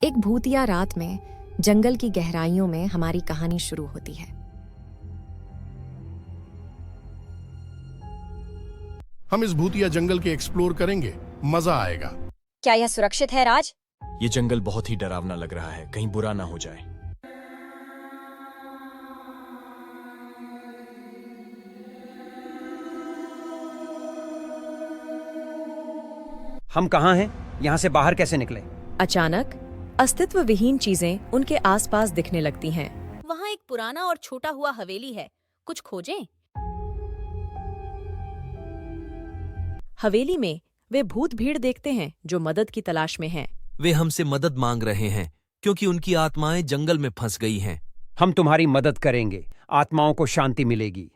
एक भूतिया रात में जंगल की गहराइयों में हमारी कहानी शुरू होती है। हम इस भूतिया जंगल के एक्सप्लोर करेंगे, मजा आएगा। क्या यह सुरक्षित है राज? ये जंगल बहुत ही डरावना लग रहा है, कहीं बुरा ना हो जाए। हम कहाँ हैं? यहाँ से बाहर कैसे निकले? अचानक अस्तित्व विहीन चीजें उनके आसपास दिखने लगती हैं। वहाँ एक पुराना और छोटा हुआ हवेली है, कुछ खोजें। हवेली में वे भूत भीड़ देखते हैं जो मदद की तलाश में हैं। वे हमसे मदद मांग रहे हैं क्योंकि उनकी आत्माएं जंगल में फंस गई हैं। हम तुम्हारी मदद करेंगे, आत्माओं को शांति मिलेगी।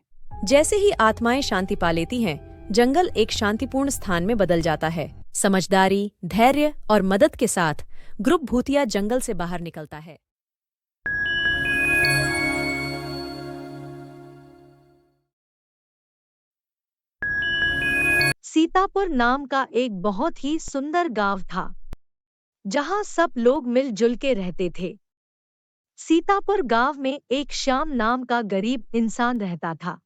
जैसे ही आत्माएं शांति पा लेती हैं, जंगल एक शांतिपूर्ण स्थान में बदल जाता है। समझदारी, धैर्य और मदद के साथ ग्रुप भूतिया जंगल से बाहर निकलता है। सीतापुर नाम का एक बहुत ही सुंदर गांव था, जहां सब लोग मिलजुल के रहते थे। सीतापुर गांव में एक श्याम नाम का गरीब इंसान रहता था।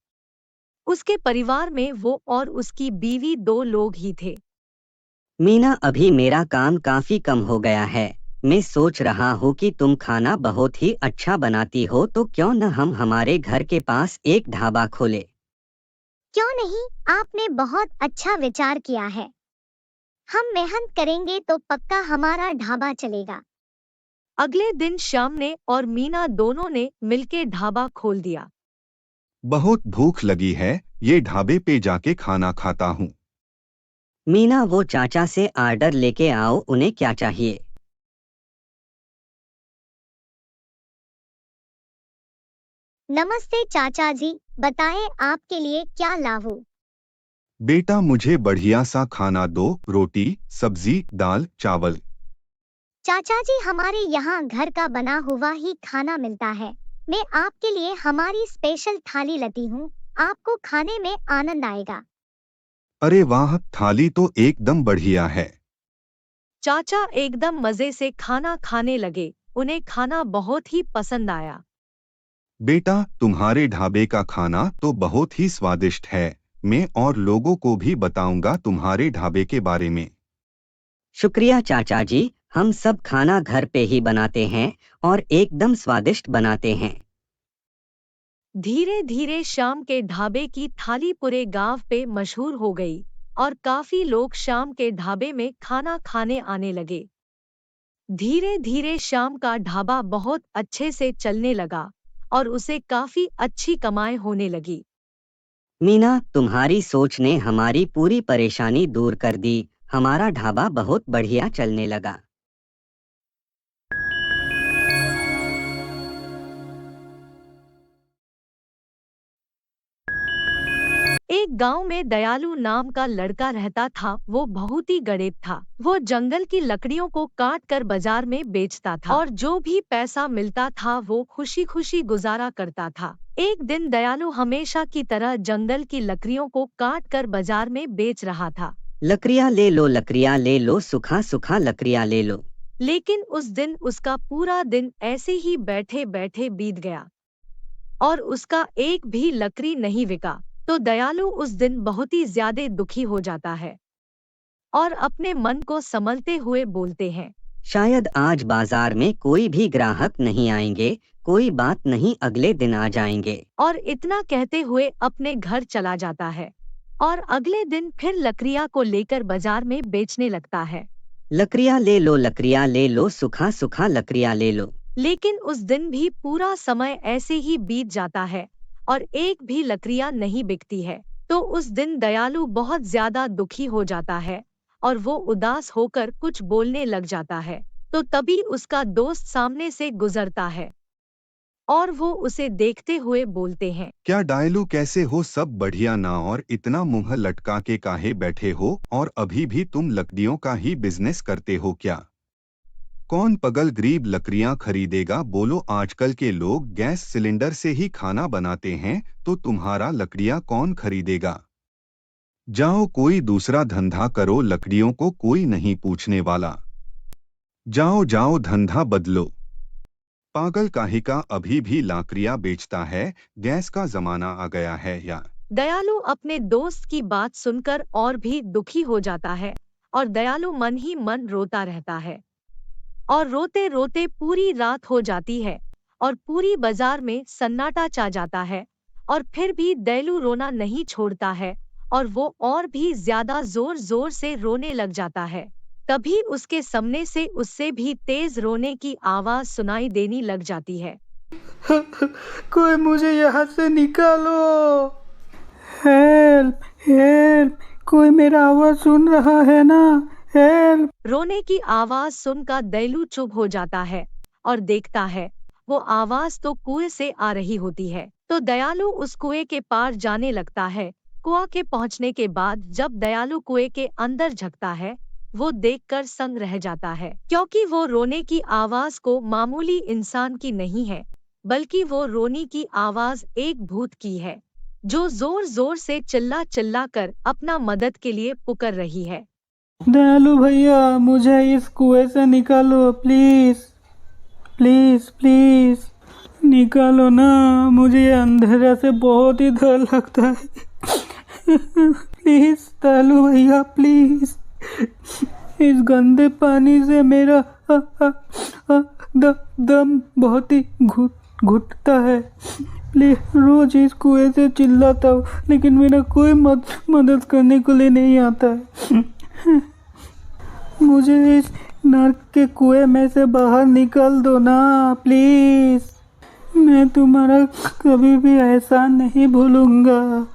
उसके परिवार में वो और उसकी बीवी 2 लोग ही थे। मीना, अभी मेरा काम काफी कम हो गया है। मैं सोच रहा हूँ कि तुम खाना बहुत ही अच्छा बनाती हो, तो क्यों न हम हमारे घर के पास एक ढाबा खोले। क्यों नहीं, आपने बहुत अच्छा विचार किया है। हम मेहनत करेंगे तो पक्का हमारा ढाबा चलेगा। अगले दिन श्याम ने और मीना दोनों ने मिलके ढाबा खोल दिया। बहुत भूख लगी है, ये ढाबे पे जाके खाना खाता हूँ। मीना, वो चाचा से ऑर्डर लेके आओ, उन्हें क्या चाहिए। नमस्ते चाचा जी, बताएं आपके लिए क्या लाऊं? बेटा, मुझे बढ़िया सा खाना दो, रोटी, सब्जी, दाल, चावल। चाचा जी, हमारे यहाँ घर का बना हुआ ही खाना मिलता है। मैं आपके लिए हमारी स्पेशल थाली लाती हूँ, आपको खाने में आनंद आएगा। अरे वाह, थाली तो एकदम बढ़िया है। चाचा एकदम मजे से खाना खाने लगे। उन्हें खाना बहुत ही पसंद आया। बेटा, तुम्हारे ढाबे का खाना तो बहुत ही स्वादिष्ट है। मैं और लोगों को भी बताऊंगा तुम्हारे ढाबे के बारे में। शुक्रिया चाचा जी, हम सब खाना घर पे ही बनाते हैं और एकदम स्वादिष्ट बनाते हैं। धीरे धीरे श्याम के ढाबे की थाली पूरे गांव पे मशहूर हो गई और काफी लोग श्याम के ढाबे में खाना खाने आने लगे। धीरे धीरे श्याम का ढाबा बहुत अच्छे से चलने लगा और उसे काफी अच्छी कमाई होने लगी। मीना, तुम्हारी सोच ने हमारी पूरी परेशानी दूर कर दी। हमारा ढाबा बहुत बढ़िया चलने लगा। एक गांव में दयालु नाम का लड़का रहता था। वो बहुत ही गरीब था। वो जंगल की लकड़ियों को काट कर बाजार में बेचता था और जो भी पैसा मिलता था वो खुशी खुशी गुजारा करता था। एक दिन दयालु हमेशा की तरह जंगल की लकड़ियों को काट कर बाजार में बेच रहा था। लकड़ियाँ ले लो, लकड़ियाँ ले लो, सूखा सूखा लकड़ियाँ ले लो। लेकिन उस दिन उसका पूरा दिन ऐसे ही बैठे बैठे बीत गया और उसका एक भी लकड़ी नहीं बिका। तो दयालु उस दिन बहुत ही ज्यादा दुखी हो जाता है और अपने मन को संभलते हुए बोलते हैं, शायद आज बाजार में कोई भी ग्राहक नहीं आएंगे। कोई बात नहीं, अगले दिन आ जाएंगे। और इतना कहते हुए अपने घर चला जाता है और अगले दिन फिर लकड़ियाँ को लेकर बाजार में बेचने लगता है। लकड़ियाँ ले लो, लकड़ियाँ ले लो, सूखा सूखा लकड़ियाँ ले लो। लेकिन उस दिन भी पूरा समय ऐसे ही बीत जाता है और एक भी लकड़ियाँ नहीं बिकती है। तो उस दिन दयालु बहुत ज्यादा दुखी हो जाता है और वो उदास होकर कुछ बोलने लग जाता है। तो तभी उसका दोस्त सामने से गुजरता है और वो उसे देखते हुए बोलते हैं, क्या डायलू, कैसे हो? सब बढ़िया ना? और इतना मुंह लटका के काहे बैठे हो? और अभी भी तुम लकड़ियों का ही बिजनेस करते हो क्या? कौन पगल गरीब लकड़ियां खरीदेगा? बोलो, आजकल के लोग गैस सिलेंडर से ही खाना बनाते हैं, तो तुम्हारा लकड़ियां कौन खरीदेगा? जाओ कोई दूसरा धंधा करो, लकड़ियों को कोई नहीं पूछने वाला। जाओ जाओ धंधा बदलो। पागल काहे का अभी भी लाकड़ियां बेचता है, गैस का जमाना आ गया है या? दयालु अपने दोस्त की बात सुनकर और भी दुखी हो जाता है और दयालु मन ही मन रोता रहता है और रोते रोते पूरी रात हो जाती है और पूरी बाजार में सन्नाटा छा जाता है और फिर भी दयालु रोना नहीं छोड़ता है और वो और भी ज्यादा जोर जोर से रोने लग जाता है। तभी उसके सामने से उससे भी तेज रोने की आवाज सुनाई देनी लग जाती है। कोई मुझे यहाँ से निकालो, हेल्प हेल्प, कोई मेरा आवाज सुन रहा है ना, हेल्प। रोने की आवाज सुनकर दयालु चुप हो जाता है और देखता है वो आवाज तो कुएं से आ रही होती है। तो दयालु उस कुएं के पार जाने लगता है। कुआं के पहुंचने के बाद जब दयालु कुएं के अंदर झुकता है, वो देखकर संग रह जाता है, क्योंकि वो रोने की आवाज को मामूली इंसान की नहीं है, बल्कि वो रोने की आवाज एक भूत की है, जो जोर जोर से चिल्ला चिल्ला कर अपना मदद के लिए पुकार रही है। दयालु भैया, मुझे इस कुएं से निकालो, प्लीज प्लीज प्लीज निकालो ना, मुझे अंधेरे से बहुत ही डर लगता है। प्लीज दयालु भैया, प्लीज। इस गंदे पानी से मेरा दम बहुत ही घुटता है। प्लीज, रोज इस कुएं से चिल्लाता हूँ, लेकिन मेरा कोई मदद करने के लिए नहीं आता है। मुझे इस नर्क के कुएं में से बाहर निकाल दो ना, प्लीज। मैं तुम्हारा कभी भी एहसान नहीं भूलूंगा।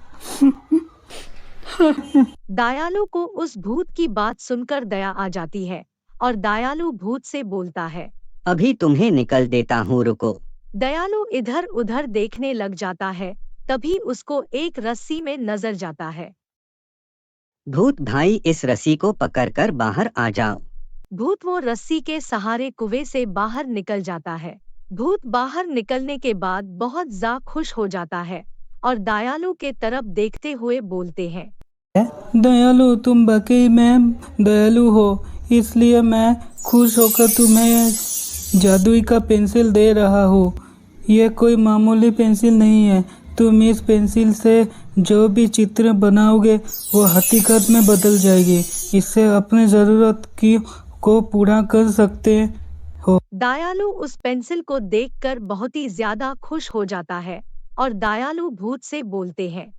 दयालु को उस भूत की बात सुनकर दया आ जाती है और दयालु भूत से बोलता है, अभी तुम्हें निकल देता हूँ, रुको। दयालु इधर उधर देखने लग जाता है। तभी उसको एक रस्सी में नजर जाता है। भूत भाई, इस रस्सी को पकड़कर बाहर आ जाओ। भूत वो रस्सी के सहारे कुएं से बाहर निकल जाता है। भूत बाहर निकलने के बाद बहुत ज्यादा खुश हो जाता है और दयालु के तरफ देखते हुए बोलते हैं, दयालु, तुम वाकई में दयालु हो, इसलिए मैं खुश होकर तुम्हें जादुई का पेंसिल दे रहा हूँ। यह कोई मामूली पेंसिल नहीं है। तुम इस पेंसिल से जो भी चित्र बनाओगे वो हकीकत में बदल जाएगी। इससे अपनी जरूरत को पूरा कर सकते हो। दयालु उस पेंसिल को देखकर बहुत ही ज्यादा खुश हो जाता है और दयालु भूत से बोलते हैं,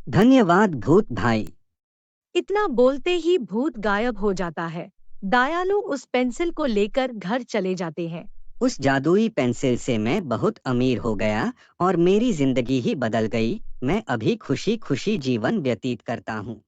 धन्यवाद भूत भाई। इतना बोलते ही भूत गायब हो जाता है। दयालु उस पेंसिल को लेकर घर चले जाते हैं। उस जादुई पेंसिल से मैं बहुत अमीर हो गया और मेरी जिंदगी ही बदल गई। मैं अभी खुशी खुशी जीवन व्यतीत करता हूँ।